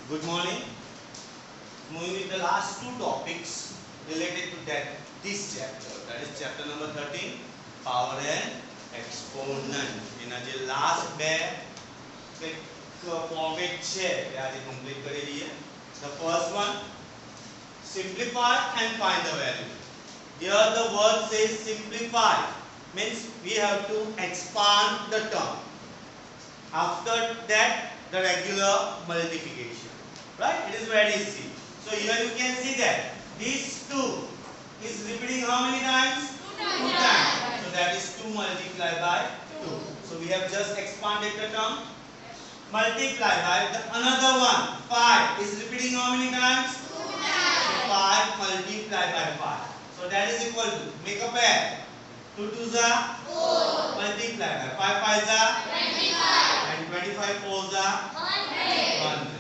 Good morning. Moving with the last two topics related to this chapter. That is chapter number 13, power and exponent. એના જે last બે format છે એ આજે complete કરી લઈએ. The first one, simplify and find the value. Here the word says simplify, means we have to expand the term. After that, the regular multiplication. Right? It is very easy. So here you can see that this 2 is repeating how many times? 2 times. So that is 2 multiplied by 2. So we have just expanded the term. Multiply by the another one. 5 is repeating how many times? 2 times. So 5 multiplied by 5. So that is equal to, make a pair. 2 2s are 4. Multiply by 5 5s are 25. And 25 4s are 100.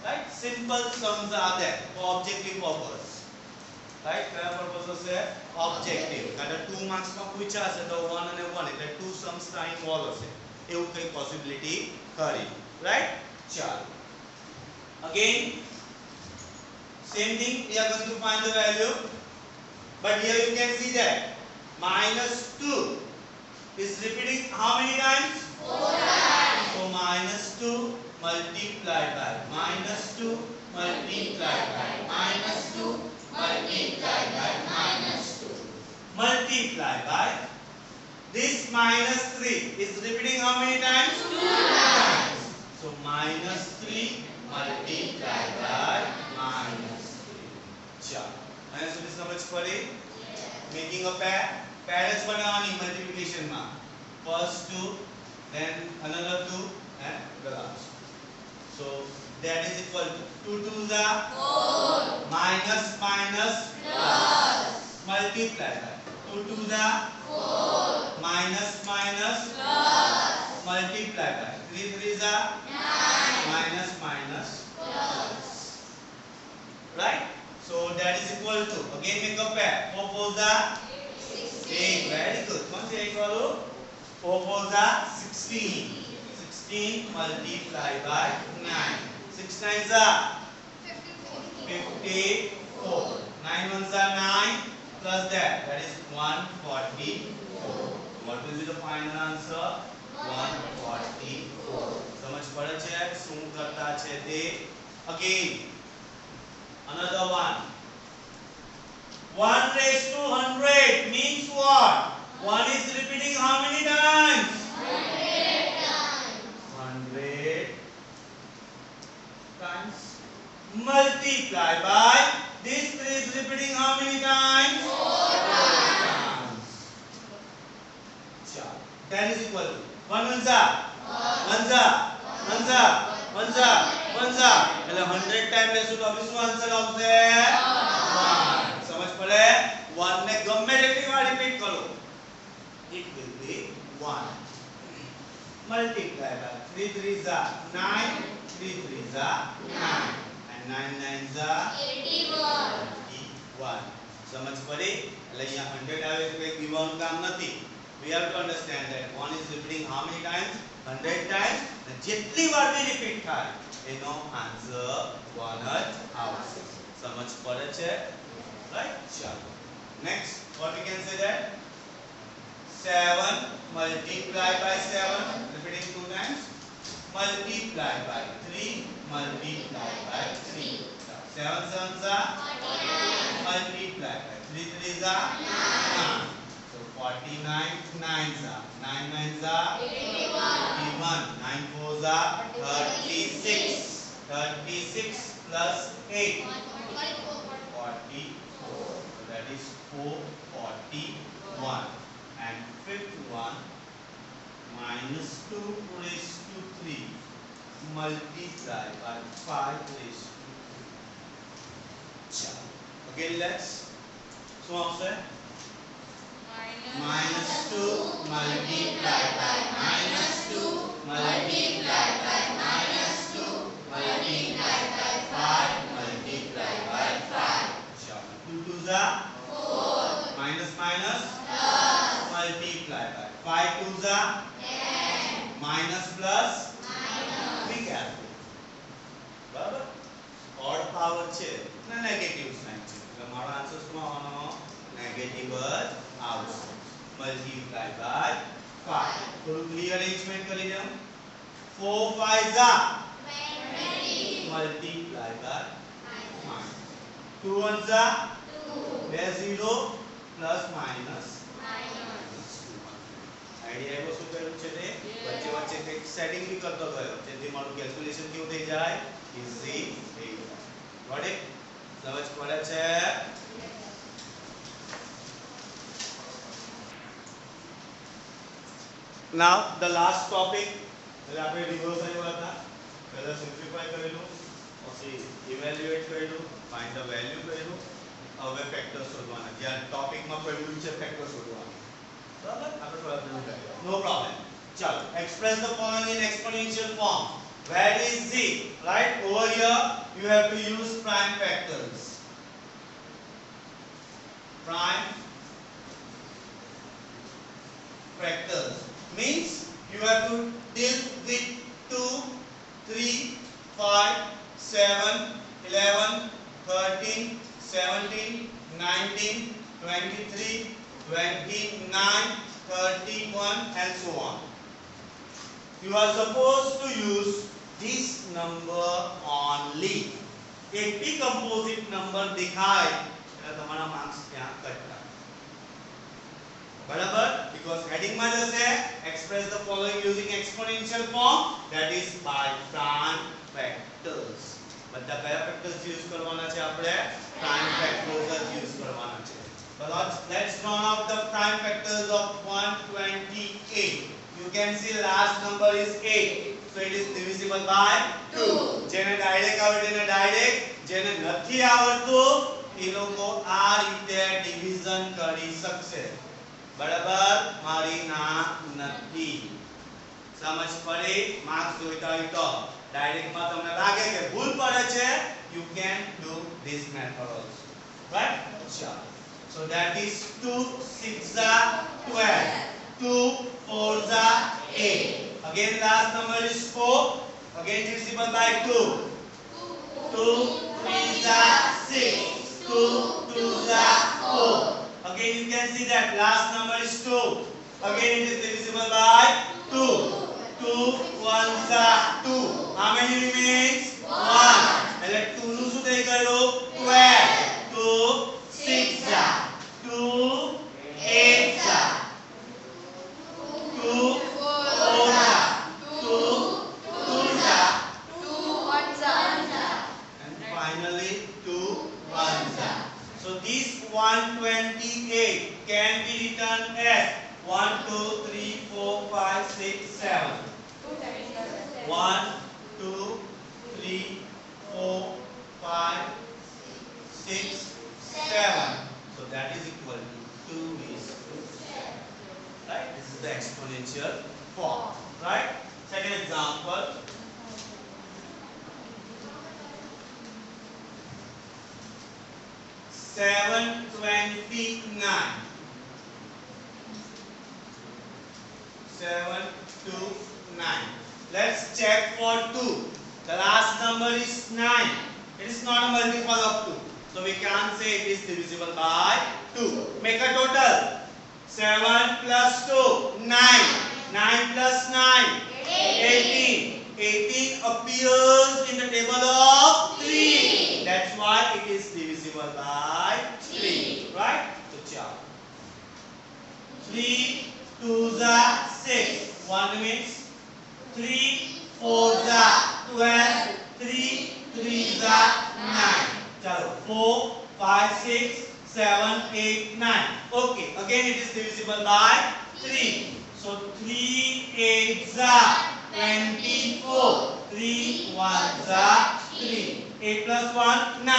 Right? Simple sums are there for objective purpose. Right? કયા purpose હશે? Objective. કારણ 2 marks માં પૂછ્યા હશે તો 1 અને 1 એટલે 2 sums ના involve હશે. એવું કઈ possibility ખરી. Right? ચાલો. Again, same thing, we are going to find the value. But here you can see that -2 is repeating how many times? 4 times. So -2 multiplied by -2 multiplied by -2 multiplied by -2 multiplied by this -3 is repeating how many times? 2 times. So -3 multiplied by -3. ચાલો અહીંયા સુધી સમજ પડી? Making a pair, pairs બનાવવાની multiplication માં. First 2, then another 2 and the last. So that is equal to 2 2s are 4. Minus minus plus. Multiply by 2 2s are 4. Minus minus plus. Multiply by 3 3s are 9. Minus minus plus. Right? So that is equal to, again make a pair. 4 4s are 16. Very good. Once you equal to 4 4s are 16. 16 multiplied by 9. 6 9s are 54. 9 1s are 9 plus that is 144. What will be the final answer? 144. સમજ પડે છે શું કરતા છે તે? Again, another one. 1 raised to 100 means what? 1 is repeating how many times? 100 times. Multiply by this 3 is repeating how many times? 4 times. Chalo. That is equal to 1 1s are 1s are 1s are 1s are 1s are એટલે 100 time લેશું તો હવે શું answer આવશે? 1. સમજ પડે? 1 ને ગમે તેટલી વાર રિપીટ કરો, it will be 1. Multiply by 3 3s are 9, 3 3s are 9 and 9 9s are 81. સમજ પડી? એટલે અહીંયા 100 આવે તો કઈ બીવાનું કામ નથી. We have to understand that 1 is repeating how many times? 100 times. અને જેટલી વાર બી રિપીટ થાય એનો આન્સર 1 જ આવશે. સમજ પડે છે? Right? ચાલો. Next, what we can say that 7 multiplied by 7, repeating 2 times, multiplied by 3 multiplied by 3. 7 7s are 49. Multiplied by 3 3s are 9. So 49 9s are 9 9s are 81. 9 4s are 36. 36 plus 8 44. So that is 441. And fifth one, -2 raised to 3 multiplied by 5 raised to 3. Chalo. Again let's. So આવશે -2 multiplied by -2 multiplied by -2 multiplied by 5 multiplied by 5. Chalo. 2 2s are 4. Minus minus plus. Multiply by 5 2s are 10. Minus plus minus. Be careful. બરાબર? 4 5 are 20. Multiply by minus. 2 1 are 2. Where 0 plus minus minus 2. Idea એવો શું કર્યું છે તે વચ્ચે વચ્ચે કંઈક setting બી કરતો ગયો જેથી મારું કેલ્ક્યુલેશન કેવું થઈ જાય ઈઝી થઈ જાય. Got it? સમજ પડે છે? Now the last topic એટલે આપણે રિવર્સ આવ્યા હતા. પહેલા સિમ્પ્લિફાય કરેલું, પછી ઇવેલ્યુએટ કર્યું, ફાઇન્ડ ધ વેલ્યુ કર્યું. હવે ફેક્ટર શોધવાના. જ્યાં ટોપિકમાં પડ્યું છે ફેક્ટર શોધવાના. બરાબર? આપણે થોડા ભૂલ કરી. નો પ્રોબ્લેમ. ચાલો, express the following in exponential form. Where is z? Right over here you have to use prime factors. Prime factors means you have to deal with 2 3 5 7 11 13 17 19 23 29 31 and so on. You are supposed to use this number only. एक भी composite number दिखाए એટલે તમારા marks ત્યાં cut થાય. બરાબર? Because heading માં જશે express the following using exponential form, that is by prime factors. બધા કયા factors use કરવાના છે આપણે? Prime factors જ use કરવાના છે. So let's draw out the prime factors of 128. You can see last number is 8, so it is divisible by 2. જેને direct આવડે એને ડાયરેક્ટ, જેને નથી આવડતું એ લોકો આ રીતે ડિવિઝન કરી શકશે. બરાબર? મારી ના નથી. સમજ પડી? માર્ક્સ જોઈતા હોય તો ડાયરેક્ટ માં તમને લાગે કે ભૂલ પડે છે, you can do this method also. Right? ચાલો. So that is 2 6 are 12. 2 4 are 8. Again last number is 4. Again divisible by 2. 2 3 are 6. 2 2 are 4. Again you can see that last number is 2. Again it is divisible by 2. 2 1s are 2. How many remains? 1. એટલે 2 નું શું થઈ ગયું? 12. 2 6 are 2 8 are 2 4 are 2 2s are 2 1s are and finally 2 1s are. So this 128 can be written as 1 2 3 4 5 6 7. 1 2 3 4 5 6 7. So that is equal to 2 is to 7. Right? This is the exponential form. Right? Second example. Seven 29. 7 to 9. Let's check for 2. The last number is 9. It is not a multiple of 2. So we can't say it is divisible by 2. Make a total. 7 plus 2, 9. 9 plus 9, 18. 18 appears in the table of 3. That's why it is divisible by 3. Right? So, chao. 3 2s are 6. 1 remains. 3 4s are 12. 3 3s are 9. Chalo. 4 5 6 7 8 9. Okay. Again it is divisible by 3. So 3 8s are 24. 3 1s are 3. 8 plus 1 9.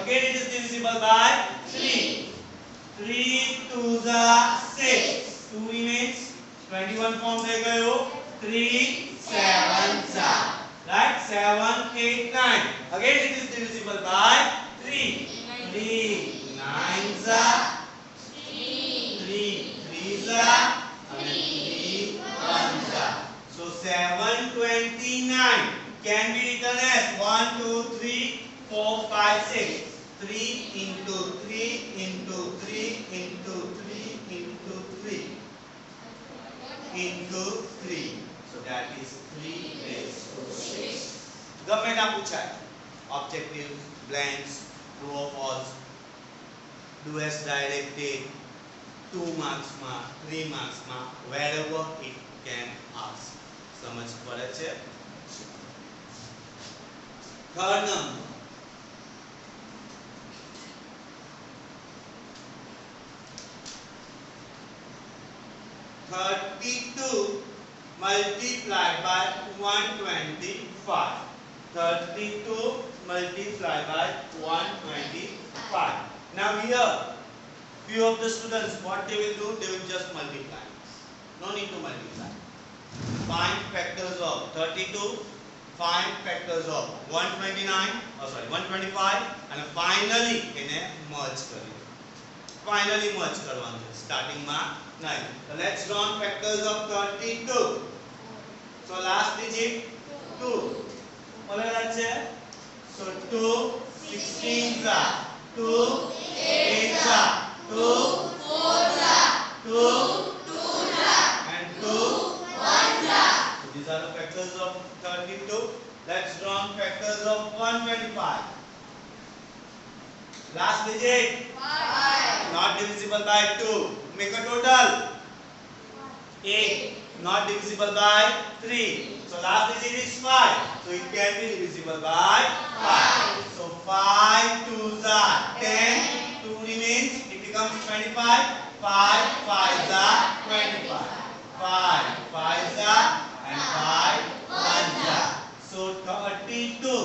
Again it is divisible by 3. 3 2s are 6. 2 remains. 21 form થઈ ગયો. 3 7s are. Right? 7 8 9. Again it is divisible by 3. 3 9s are. 3 3s are. And 3 1s are. So 729 can be written as 1 2 3 4 5 6. 3 into 3 into 3 into 3 into 3 into 3. So that is 3 raised to 6. ગમે ના પૂછાય objective blanks true or false do as directed 2 marks માં 3 marks માં wherever it can ask. સમજ પડે છે? third number 32 multiplied by 125. 32 multiplied by 125. Now here, few of the students, what they will do? They will just multiply. No need to multiply. Find factors of 32. Find factors of 125 and finally એને merge કરી. Finally merge કરવાનું છે. Starting માં નહીં. So let's draw factors of 32. So last digit 2. બોલેલા છે. So 2 16s are 2 8s are 2 4s are 2 2s are and 2 1s are. So these are the factors of 32. Let's draw factors of 125. Last digit 5. Not divisible by 2. Make a total 8. Not divisible by 3. So last digit is 5. So it can be divisible by 5. So 5 2s are 10. 2 remains. It becomes 25. 5 5s are 25. 5 5s are and 5 1s are. So 32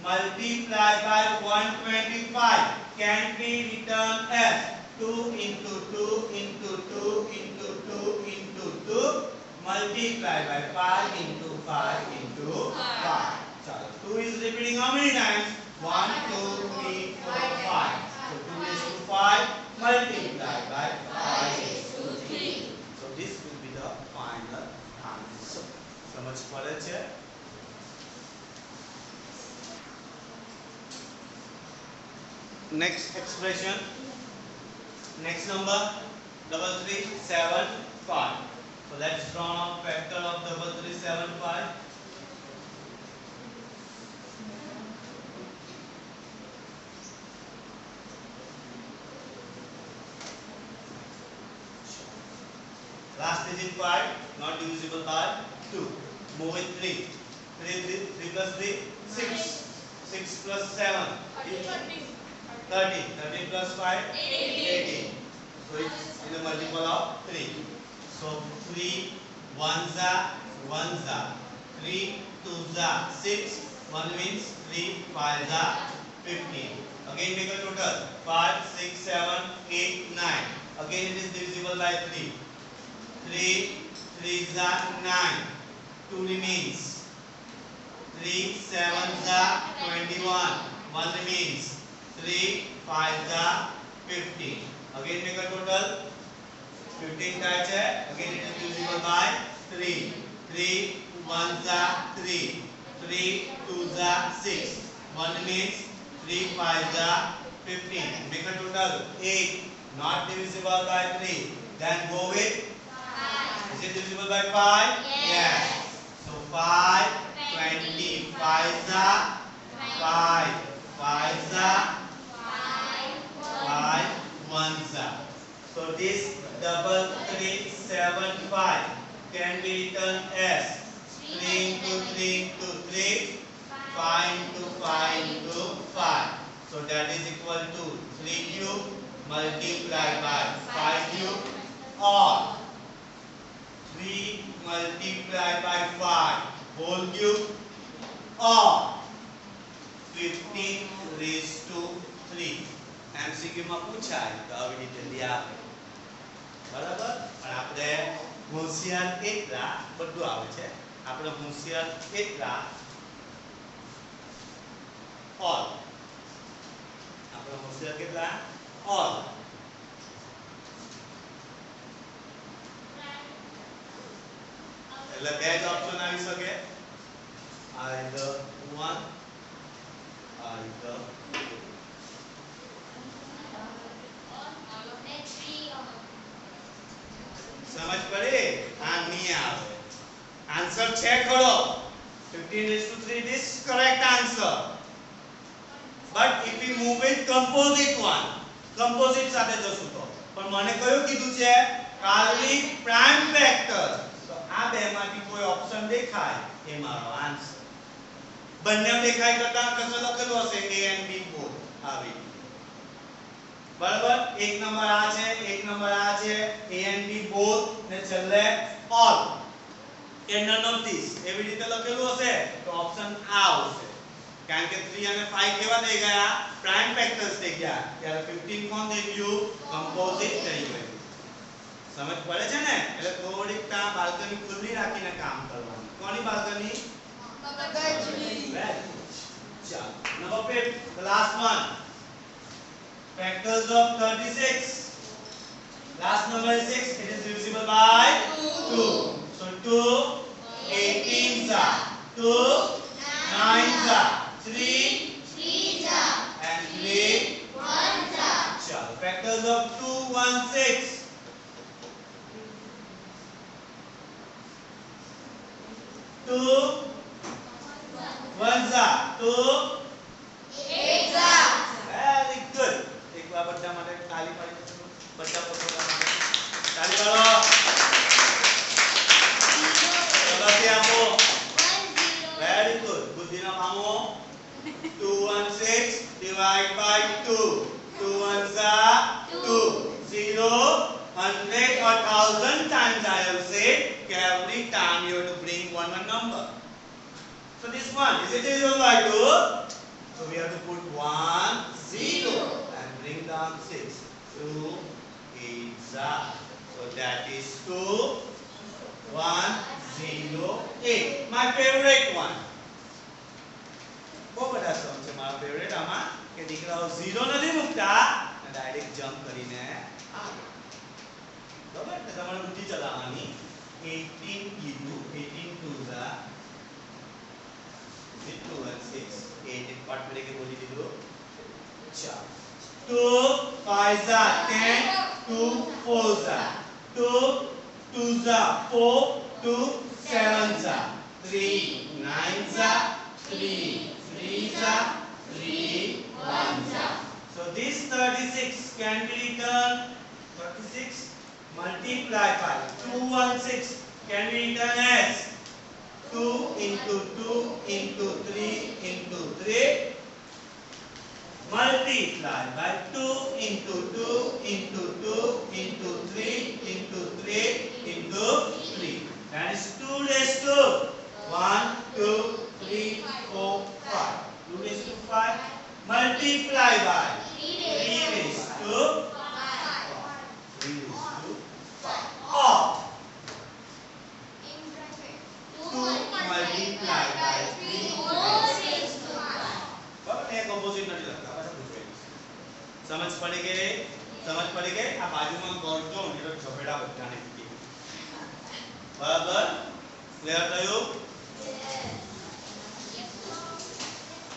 multiplied by 125 can be written as 2 into 2 into 2 into 2 into 2 multiplied by 5 into 5 into 5. So 2 is repeating how many times? 1 2 3 4 5. So 2 raised to 5 multiplied by 5 raised to 3. So this will be the final answer. समझ पड़े छे? Next expression, next number 3375. So let's draw a factor of 3375. Last digit 5, not divisible by 2. Move it 3. 3 plus 3, 6. 6 plus 7, 13. 13 plus 5, 18. So it's in the multiple of 3. So 3 1s are 1s are. 3 2s are 6. 1 means 3 5s are 15. Again make a total 5 6 7 8 9. Again it is divisible by 3. 3 3s are 9. 2 remains. 3 7s are 21. 1 remains. 3 5s are 15. Again make a total 15 થાય છે. Again it is divisible by 3. 3 1s are 3. 3 2s are 6. 1 remains. 3 5s are 15. Make a total 8. Not divisible by 3. Then go with 5. Is it divisible by 5? Yes. So 5 20 5s are 5. 5s are 5 1s are. So this 3375 can be written as 3 into 3 into 3, 5 into 5 into 5. So that is equal to 3 cube multiplied by 5 cube or 3 multiplied by 5 whole cube or 15 raised to 3. MCQ માં પૂછાય તો આવી રીતે લ્યા બરાબર. પણ આપણે હોશિયાર કેટલા બધું આવે છે. આપણે હોશિયાર કેટલા all. આપણે હોશિયાર કેટલા all. એટલે બે જ ઓપ્શન આવી શકે. either 1 either 2. समझ पड़े? हाँ नहीं आवे. आंसर आंसर છે ખરો 15:3 this correct answer. But if we move it composite one, composite સાથે જશું તો પણ મને કયું કીધું છે કાલ્પનિક પ્રાઇમ વેક્ટર, તો આ બે માંથી કોઈ ઓપ્શન દેખાય એ મારો આન્સર. બંને દેખાય કરતા કશું લખેલું હશે a and b both આવી, બરાબર. એક નંબર આ છે, એક નંબર આ છે, a and b both ને છેલ્લે all and none of these એવી રીતે લખેલું હશે તો ઓપ્શન આ આવશે. કારણ કે 3 અને 5 કેવા થઈ ગયા પ્રાઇમ ફેક્ટર્સ થઈ ગયા, ત્યારે 15 કોણ થઈ ગયું કમ્પોઝિટ થઈ ગયું. સમજ પડે છે ને? એટલે થોડીક તા બાલ્કની ખુલ્લી રાખીને કામ કરવાનું. કોની બાલ્કની? મગજની. ચાલો number 5 the last one, factors of 36. last number is 6, it is divisible by 2. so 2 18s are 2 9s are 3 and 3 1s are. Chalo factors of 2 1 6. 2 1s are 2 8s are. Very good. એક વાર બધા માટે તાળી પાડી દો. બધા પોતાના માટે તાળી પાડો. ચલો આપો. Very good. બુદ્ધિના મામો 2 1 6 divide by 2. 2 1s are 2. 0 100 or 1000 times I have said every time you have to bring one number. So this one is it divisible by 2? So we have to put 1 0 and bring down 6. 2 8s are. So that is 2 1 0 8. My favorite one. બહુ બધા સમ છે મારા favourite આમાં કે દીકરાઓ 0 નથી મૂકતા અને ડાયરેક્ટ જમ્પ કરીને આવે. બરાબર? તો તમારે બુદ્ધિ ચલાવવાની. 18 કીધું, 18 2s are 2 1 6 8 એક પાર્ટ તરીકે બોલી દીધું. ચાલો 2 5s are 10 2 4s are 2 2s are 4 2 7s are 3 9s are 3 3s are 3 1s are. So this 36 can be written 36 multiplied by 216 can be written as 2 into 2 into 3 into 3 multiplied by 2 into 2 into 2 into 3 into 3 into 3. That is 2 raised to 1 2 3 4 5. 2 raised to 5 multiply by 3 raised to 5. 3 raised to 5 or 2 multiply by 3 raised to 5. બરાબર ને? Composite નથી લખતા, પાછા પૂછવાય. સમજ પડી ગઈ? સમજ પડી ગઈ? આ બાજુમાં ગોળજો ને ઝપેડા બધાને. બરાબર? ક્લિયર થયું?